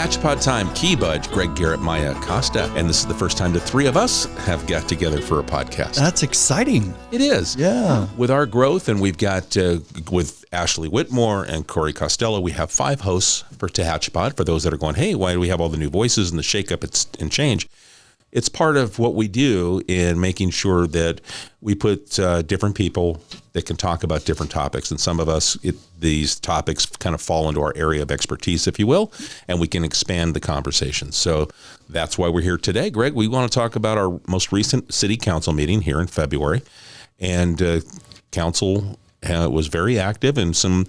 Tehachapi time. Key Budge, Greg, Garrett, Mya Acosta. And this is the first time the three of us have got together for a podcast. That's exciting. It is. Yeah. With our growth, and we've got, with Ashley Whitmore and Corey Costello, we have 5 hosts for Tehachapi. For those that are going, hey, why do we have all the new voices and the shakeup and change? It's part of what we do in making sure that we put different people that can talk about different topics. And some of us, these topics kind of fall into our area of expertise, if you will, and we can expand the conversation. So that's why we're here today. Greg, we want to talk about our most recent city council meeting here in February. And council was very active, and some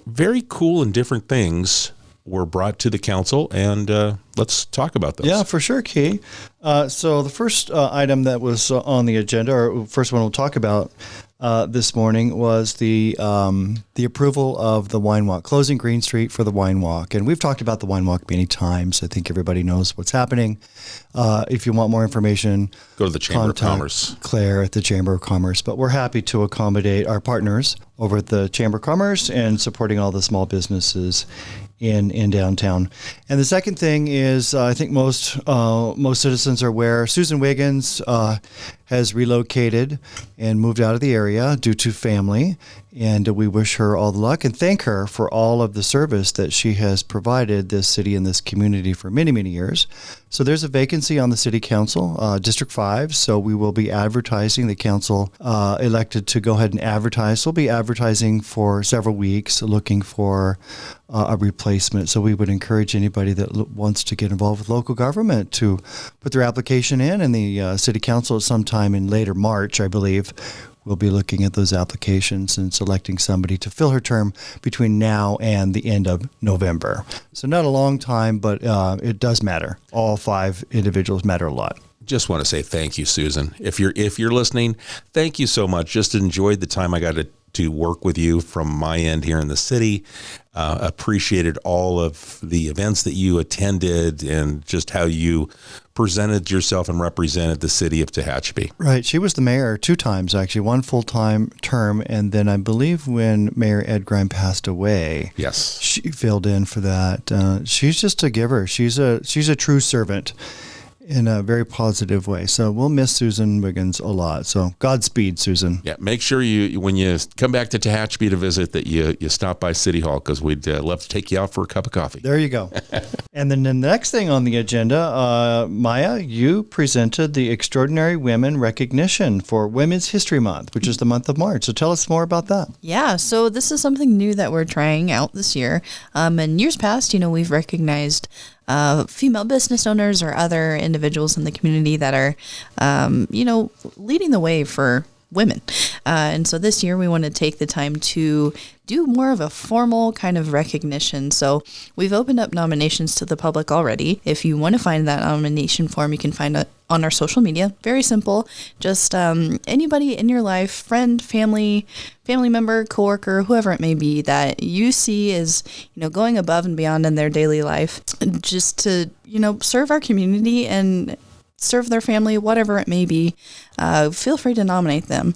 very cool and different things were brought to the council, and let's talk about those. Yeah, for sure, Key. So the first item that was on the agenda, or first one we'll talk about this morning, was the approval of the Wine Walk, closing Green Street for the Wine Walk. And we've talked about the Wine Walk many times. I think everybody knows what's happening. If you want more information, go to the Chamber of Commerce. Claire at the Chamber of Commerce. But we're happy to accommodate our partners over at the Chamber of Commerce and supporting all the small businesses in downtown. And the second thing is, I think most citizens are aware, Susan Wiggins has relocated and moved out of the area due to family. And we wish her all the luck and thank her for all of the service that she has provided this city and this community for many, many years. So there's a vacancy on the city council, District 5. So we will be advertising. The council elected to go ahead and advertise. We'll be advertising for several weeks, looking for a replacement. So we would encourage anybody that wants to get involved with local government to put their application in, and the city council sometime in later March, I believe, we'll be looking at those applications and selecting somebody to fill her term between now and the end of November. So not a long time, but it does matter. All 5 individuals matter a lot. Just want to say thank you, Susan. If you're listening, thank you so much. Just enjoyed the time I got to work with you from my end here in the city. Appreciated all of the events that you attended and just how you presented yourself and represented the city of Tehachapi. Right. She was the mayor 2 times, actually, 1 full-time term. And then I believe when Mayor Ed Grime passed away, yes, she filled in for that. She's just a giver. She's a true servant in a very positive way. So we'll miss Susan Wiggins a lot. So Godspeed, Susan. Yeah, make sure you, when you come back to Tehachapi to visit, that you stop by City Hall, because we'd love to take you out for a cup of coffee. There you go. And then the next thing on the agenda, Mya, you presented the Extraordinary Women Recognition for Women's History Month, which is the month of March. So tell us more about that. Yeah, so this is something new that we're trying out this year. In years past, we've recognized female business owners or other individuals in the community that are, leading the way for women. And so this year we want to take the time to do more of a formal kind of recognition. So we've opened up nominations to the public already. If you want to find that nomination form, you can find it on our social media. Very simple. Just anybody in your life, friend, family member, coworker, whoever it may be, that you see is, going above and beyond in their daily life, just to, serve our community and serve their family, whatever it may be, feel free to nominate them.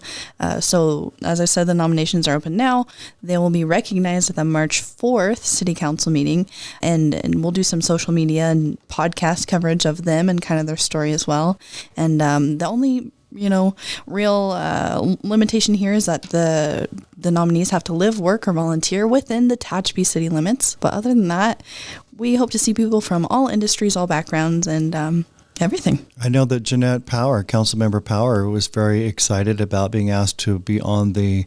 So as I said, the nominations are open now. They will be recognized at the March 4th City Council meeting, and we'll do some social media and podcast coverage of them and kind of their story as well. And the only real limitation here is that the nominees have to live, work, or volunteer within the Tehachapi city limits. But other than that, we hope to see people from all industries, all backgrounds, and everything. I know that Jeanette Power, Councilmember Power, was very excited about being asked to be on the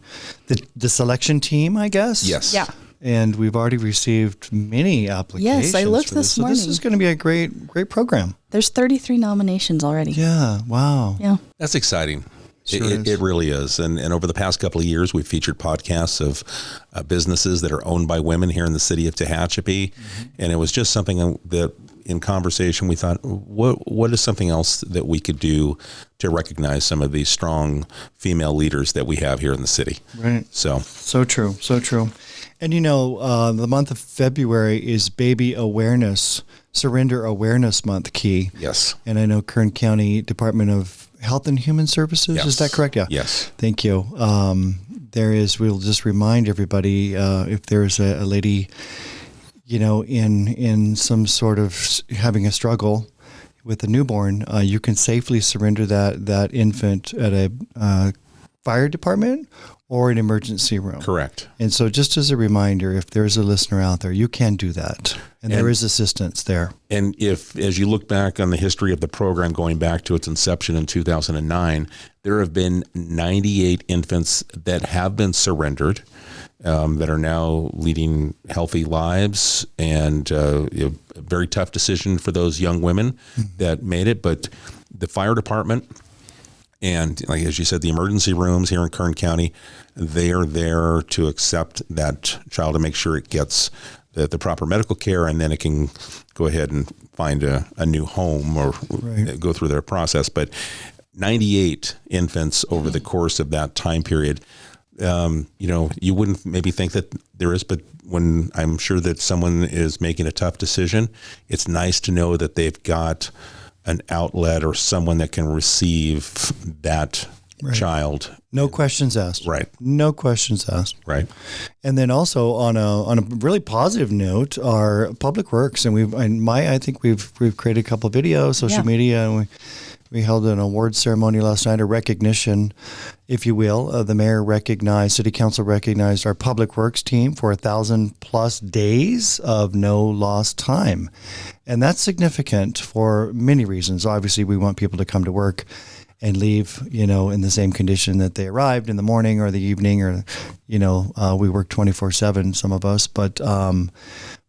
selection team, I guess. Yes. Yeah. And we've already received many applications. Yes, I looked this morning. So this is going to be a great program. There's 33 nominations already. Yeah. Wow. Yeah. That's exciting. Sure It really is. And over the past couple of years, we've featured podcasts of businesses that are owned by women here in the city of Tehachapi. Mm-hmm. And it was just something that in conversation, we thought, what is something else that we could do to recognize some of these strong female leaders that we have here in the city? Right. So true. So true. And the month of February is Baby Awareness, Surrender Awareness Month, Key. Yes. And I know Kern County Department of Health and Human Services, yes. Is that correct? Yeah. Yes. Thank you. We'll just remind everybody, if there's a lady in some sort of having a struggle with a newborn, you can safely surrender that infant at a fire department or an emergency room. Correct. And so just as a reminder, if there's a listener out there, you can do that. And there is assistance there. And if, as you look back on the history of the program going back to its inception in 2009, there have been 98 infants that have been surrendered that are now leading healthy lives, and a very tough decision for those young women that made it. But the fire department and, like as you said, the emergency rooms here in Kern County, they are there to accept that child and make sure it gets the proper medical care, and then it can go ahead and find a new home or go through their process. But 98 infants over the course of that time period. You wouldn't maybe think that there is, but when I'm sure that someone is making a tough decision, it's nice to know that they've got an outlet or someone that can receive that child. No questions asked. Right. No questions asked. Right. And then also on a really positive note, our public works, and I think we've created a couple of videos, social media, and we held an awards ceremony last night, a recognition, if you will. The mayor recognized, city council recognized our public works team for 1,000+ days of no lost time. And that's significant for many reasons. Obviously, we want people to come to work and leave, in the same condition that they arrived in the morning or the evening, or, we work 24/7, some of us, but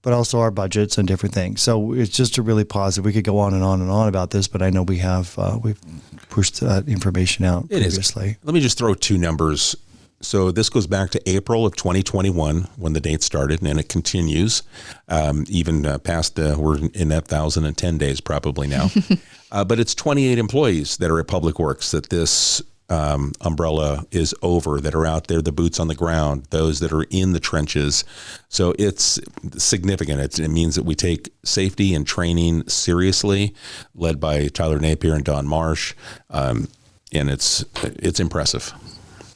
also our budgets and different things. So it's just a really positive. We could go on and on and on about this, but I know we've pushed that information out previously. Let me just throw two numbers. So this goes back to April of 2021 when the date started, and it continues even past we're in 1,010 days probably now. But it's 28 employees that are at Public Works that this umbrella is over, that are out there, the boots on the ground, those that are in the trenches. So it's significant. It means that we take safety and training seriously, led by Tyler Napier and Don Marsh, and it's impressive.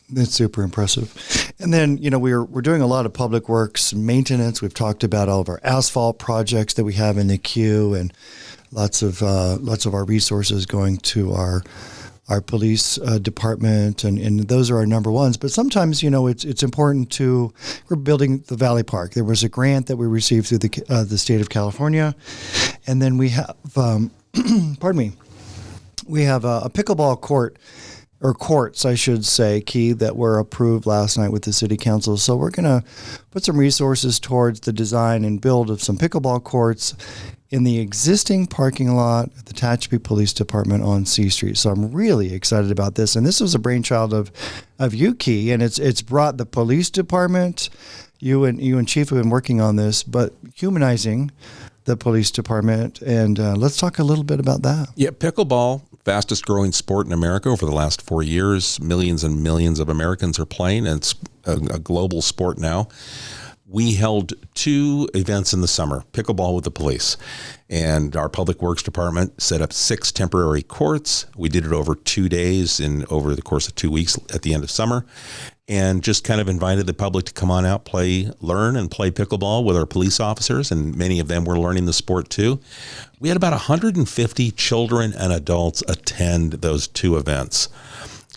It's super impressive. And then, we're doing a lot of public works maintenance. We've talked about all of our asphalt projects that we have in the queue, and lots of our resources going to our police department, and those are our number ones. But sometimes, it's important we're building the Valley Park. There was a grant that we received through the state of California, and then we have, we have a pickleball court, or courts, I should say, Key, that were approved last night with the city council. So we're going to put some resources towards the design and build of some pickleball courts in the existing parking lot at the Tehachapi Police Department on C Street. So I'm really excited about this. And this was a brainchild of you, Key, and it's brought the police department. You and Chief have been working on this, but humanizing the police department. And let's talk a little bit about that. Yeah, pickleball, fastest growing sport in America over the last 4 years. Millions and millions of Americans are playing, and it's a global sport now. We held 2 events in the summer, pickleball with the police, and our public works department set up 6 temporary courts. We did it over 2 days over the course of 2 weeks at the end of summer, and just kind of invited the public to come on out, learn and play pickleball with our police officers, and many of them were learning the sport too. We had about 150 children and adults attend those 2 events.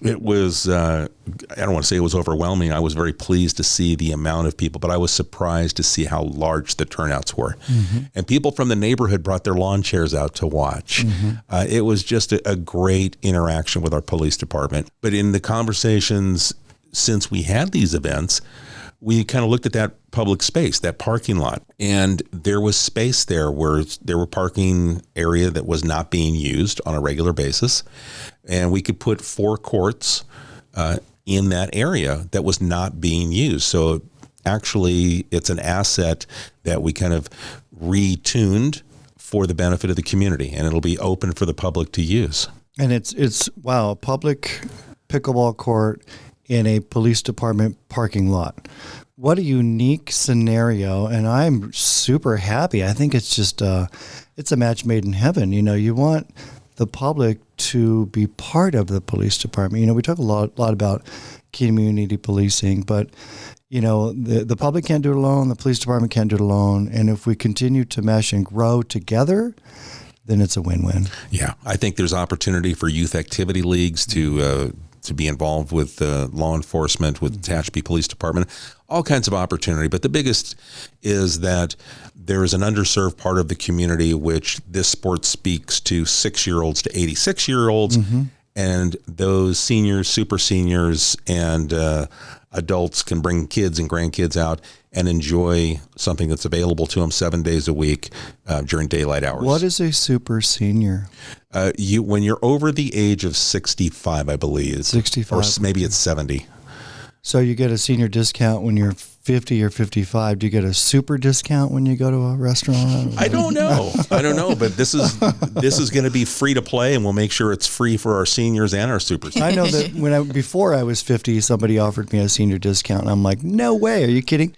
It was, I don't want to say it was overwhelming. I was very pleased to see the amount of people, but I was surprised to see how large the turnouts were. Mm-hmm. And people from the neighborhood brought their lawn chairs out to watch. Mm-hmm. It was just a great interaction with our police department. But in the conversations since we had these events, we kind of looked at that public space, that parking lot, and there was space there where there were parking area that was not being used on a regular basis. And we could put 4 courts in that area that was not being used. So actually, it's an asset that we kind of retuned for the benefit of the community, and it'll be open for the public to use. And it's a public pickleball court in a police department parking lot. What a unique scenario, and I'm super happy. I think it's just it's a match made in heaven. You want the public to be part of the police department. We talk a lot about, community policing. But, the public can't do it alone. The police department can't do it alone. And if we continue to mesh and grow together, then it's a win-win. Yeah, I think there's opportunity for youth activity leagues to be involved with law enforcement, with the Tehachapi Police Department, all kinds of opportunity. But the biggest is that there is an underserved part of the community which this sport speaks to 6-year-olds to 86-year-olds, and those seniors, super seniors, and adults can bring kids and grandkids out and enjoy something that's available to them 7 days a week during daylight hours. What is a super senior? When you're over the age of 65, I believe. 65. Or maybe it's 70. So you get a senior discount when you're 50 or 55. Do you get a super discount when you go to a restaurant? I don't know. But this is going to be free to play, and we'll make sure it's free for our seniors and our super seniors. I know that before I was 50, somebody offered me a senior discount, and I'm like, no way, are you kidding?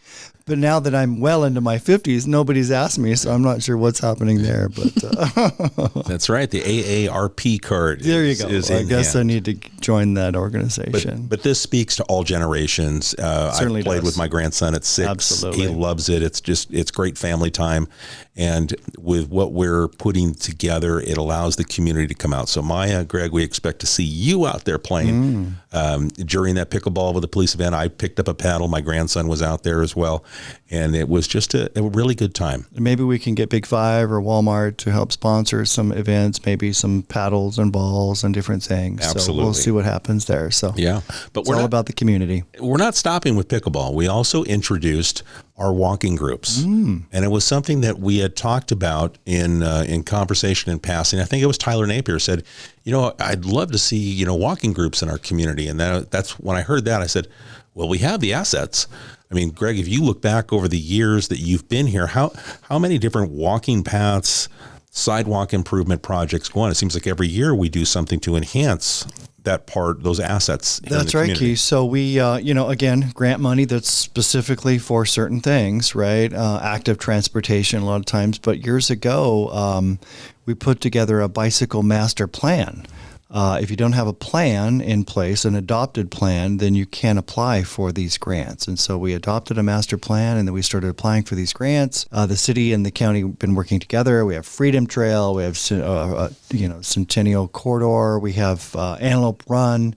But now that I'm well into my 50s, nobody's asked me, so I'm not sure what's happening there. But that's right. The AARP card. There you go. I guess I need to join that organization. But this speaks to all generations. I played with my grandson at 6. Absolutely. He loves it. It's great family time. And with what we're putting together, it allows the community to come out. So Mya, Greg, we expect to see you out there playing. During that pickleball with the police event, I picked up a paddle. My grandson was out there as well. And it was just a really good time. Maybe we can get Big Five or Walmart to help sponsor some events, maybe some paddles and balls and different things. Absolutely. So we'll see what happens there. So yeah, but we're all about the community. We're not stopping with pickleball. We also introduced our walking groups. And it was something that we had talked about in conversation in passing. I think it was Tyler Napier said, I'd love to see, walking groups in our community. And that's when I heard that, I said, well, we have the assets. I mean, Greg, if you look back over the years that you've been here, how many different walking paths, sidewalk improvement projects go on? It seems like every year we do something to enhance that part, those assets. That's right, Keith. So we, again, grant money that's specifically for certain things, right? Active transportation a lot of times. But years ago, we put together a bicycle master plan. If you don't have a plan in place, an adopted plan, then you can't apply for these grants. And so we adopted a master plan, and then we started applying for these grants. The city and the county have been working together. We have Freedom Trail, we have Centennial Corridor, we have Antelope Run,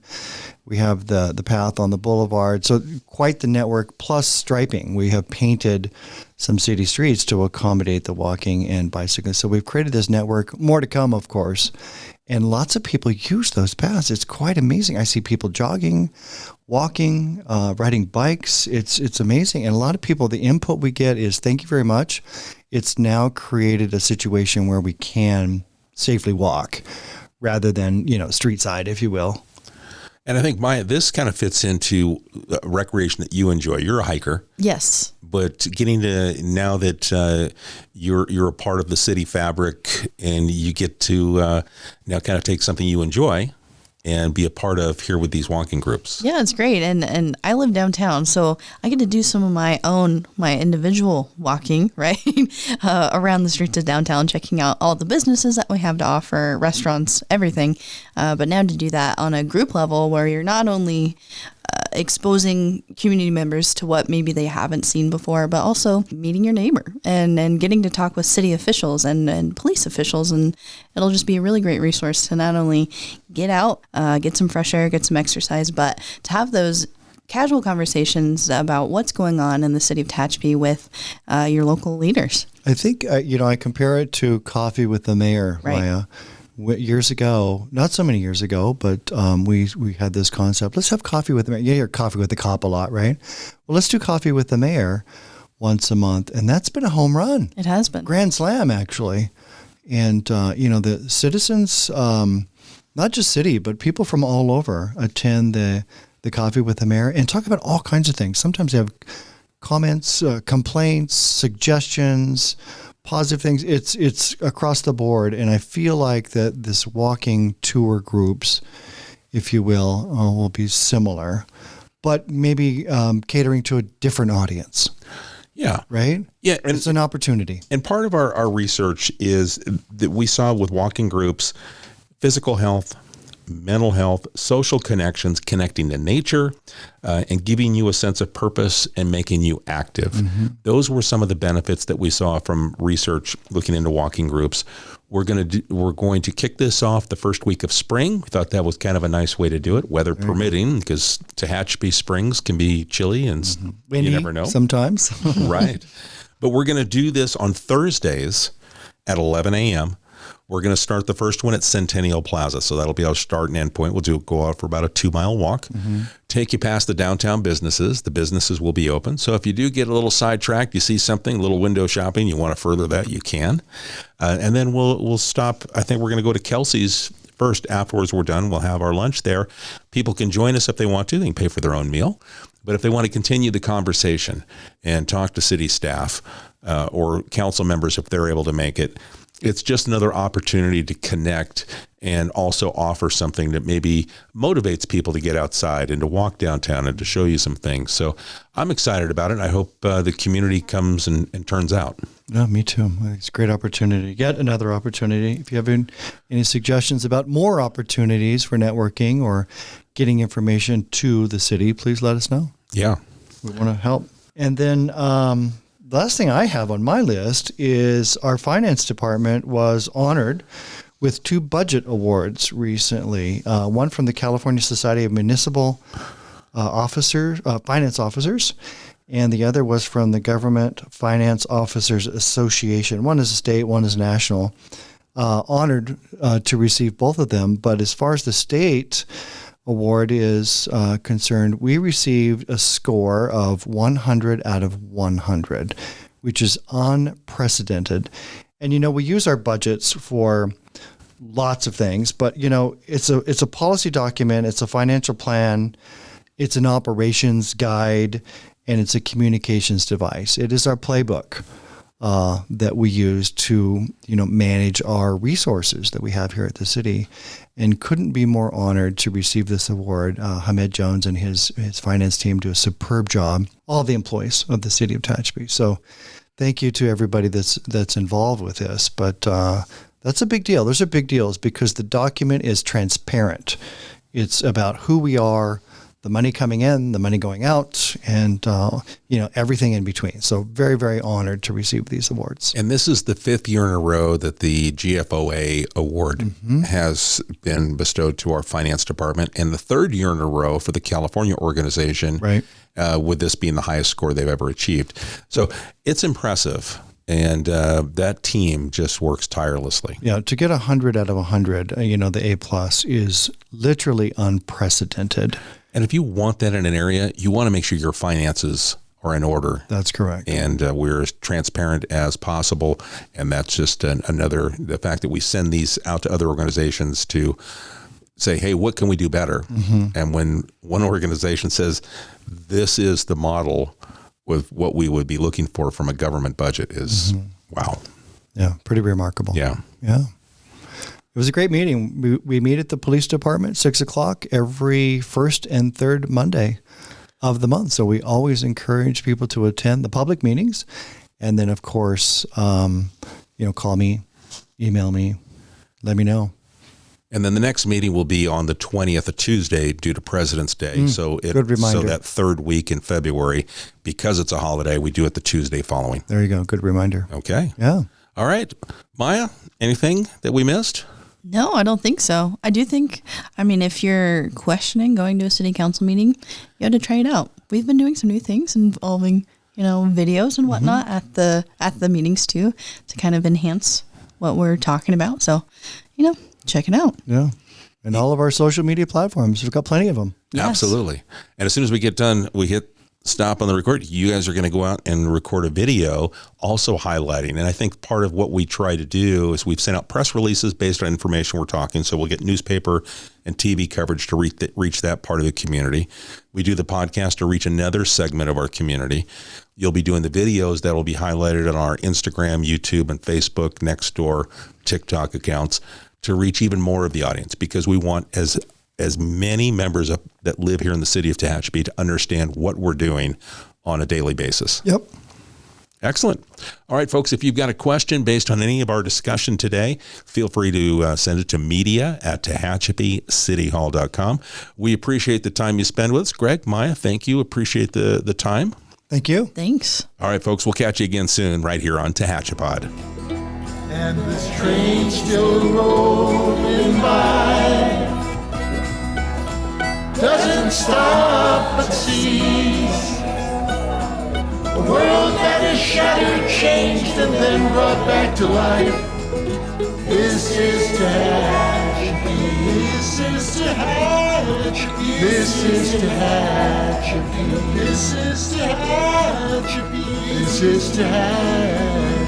we have the path on the boulevard. So quite the network, plus striping. We have painted some city streets to accommodate the walking and bicycling. So we've created this network. More to come, of course. And lots of people use those paths. It's quite amazing. I see people jogging, walking, riding bikes. It's amazing. And a lot of people, the input we get is, thank you very much. It's now created a situation where we can safely walk rather than, street side, if you will. And I think, Mya, this kind of fits into recreation that you enjoy. You're a hiker. Yes. But getting to, now that you're a part of the city fabric and you get to now kind of take something you enjoy and be a part of here with these walking groups. Yeah, it's great. And I live downtown, so I get to do some of my individual walking, right? Around the streets of downtown, checking out all the businesses that we have to offer, restaurants, everything. But now to do that on a group level where you're not only exposing community members to what maybe they haven't seen before, but also meeting your neighbor and getting to talk with city officials and police officials. And it'll just be a really great resource to not only get out, get some fresh air, get some exercise, but to have those casual conversations about what's going on in the city of Tehachapi with your local leaders. I think, I compare it to coffee with the mayor, right. Mya. Years ago, not so many years ago, but we had this concept. Let's have coffee with the mayor. You hear coffee with the cop a lot, right? Well, let's do coffee with the mayor once a month. And that's been a home run. It has been. Grand slam, actually. And, the citizens, not just city, but people from all over attend the coffee with the mayor and talk about all kinds of things. Sometimes they have comments, complaints, suggestions, positive things. It's across the board, and I feel like that this walking tour groups, if you will be similar, but maybe catering to a different audience. Yeah. Right? Yeah. And it's an opportunity. And part of our research is that we saw with walking groups, physical health, mental health, social connections, connecting to nature, and giving you a sense of purpose and making you active. Mm-hmm. Those were some of the benefits that we saw from research looking into walking groups. We're going to kick this off the first week of spring. We thought that was kind of a nice way to do it, weather permitting, because Tehachapi Springs can be chilly and windy, you never know. Sometimes. Right. But we're going to do this on Thursdays at 11 a.m. We're going to start the first one at Centennial Plaza. So that'll be our start and end point. We'll go out for about a 2-mile walk, take you past the downtown businesses. The businesses will be open. So if you do get a little sidetracked, you see something, a little window shopping, you want to further that, you can. And then we'll stop. I think we're going to go to Kelsey's first. Afterwards, we're done. We'll have our lunch there. People can join us if they want to. They can pay for their own meal. But if they want to continue the conversation and talk to city staff or council members if they're able to make it, it's just another opportunity to connect and also offer something that maybe motivates people to get outside and to walk downtown and to show you some things. So I'm excited about it. I hope the community comes and turns out. Yeah, me too. It's a great opportunity. Yet another opportunity. If you have any suggestions about more opportunities for networking or getting information to the city, please let us know. Yeah. We want to help. And then the last thing I have on my list is our finance department was honored with 2 budget awards recently. One from the California Society of Municipal Finance Officers, and the other was from the Government Finance Officers Association. One is state, one is national. Honored to receive both of them. But as far as the state award is concerned, we received a score of 100 out of 100, which is unprecedented. And, we use our budgets for lots of things, but, it's a policy document, it's a financial plan, it's an operations guide, and it's a communications device. It is our playbook that we use to, manage our resources that we have here at the city, and couldn't be more honored to receive this award. Hamed Jones and his finance team do a superb job. All the employees of the city of Tehachapi. So thank you to everybody that's involved with this. But that's a big deal. Those are big deals because the document is transparent. It's about who we are, the money coming in, the money going out, and everything in between. So very, very honored to receive these awards. And this is the 5th year in a row that the GFOA award has been bestowed to our finance department, and the 3rd year in a row for the California organization, right? With this being the highest score they've ever achieved. So it's impressive. And that team just works tirelessly. Yeah, to get 100 out of 100, the A+ is literally unprecedented. And if you want that in an area, you want to make sure your finances are in order. That's correct. And we're as transparent as possible. And that's just the fact that we send these out to other organizations to say, hey, what can we do better? Mm-hmm. And when one organization says, this is the model with what we would be looking for from a government budget is, wow. Yeah, pretty remarkable. Yeah. Yeah. It was a great meeting. We meet at the police department 6:00 every first and third Monday of the month. So we always encourage people to attend the public meetings. And then, of course, call me, email me, let me know. And then the next meeting will be on the 20th, a Tuesday, due to President's Day. Good reminder. So that 3rd week in February, because it's a holiday, we do it the Tuesday following. There you go. Good reminder. Okay. Yeah. All right. Maya, anything that we missed? No, I don't think so. I do think, if you're questioning going to a city council meeting, you have to try it out. We've been doing some new things involving, videos and whatnot at the meetings too, to kind of enhance what we're talking about. So, check it out. Yeah. And all of our social media platforms, we've got plenty of them. Yes. Absolutely. And as soon as we get done, we hit stop on the record. You guys are going to go out and record a video also highlighting. And I think part of what we try to do is we've sent out press releases based on information we're talking. So we'll get newspaper and TV coverage to reach that part of the community. We do the podcast to reach another segment of our community. You'll be doing the videos that will be highlighted on our Instagram, YouTube, and Facebook, Nextdoor, TikTok accounts to reach even more of the audience, because we want as many members that live here in the city of Tehachapi to understand what we're doing on a daily basis. Yep. Excellent. All right, folks, if you've got a question based on any of our discussion today, feel free to send it to media@tehachapicityhall.com. We appreciate the time you spend with us. Greg, Maya, thank you. Appreciate the time. Thank you. Thanks. All right, folks, we'll catch you again soon right here on Tehachapod. And this train still rolling by, doesn't stop but sees a world that is shattered, changed, and then brought back to life. This is Tehachapi. This is Tehachapi. This is Tehachapi. This is Tehachapi. This is Tehachapi.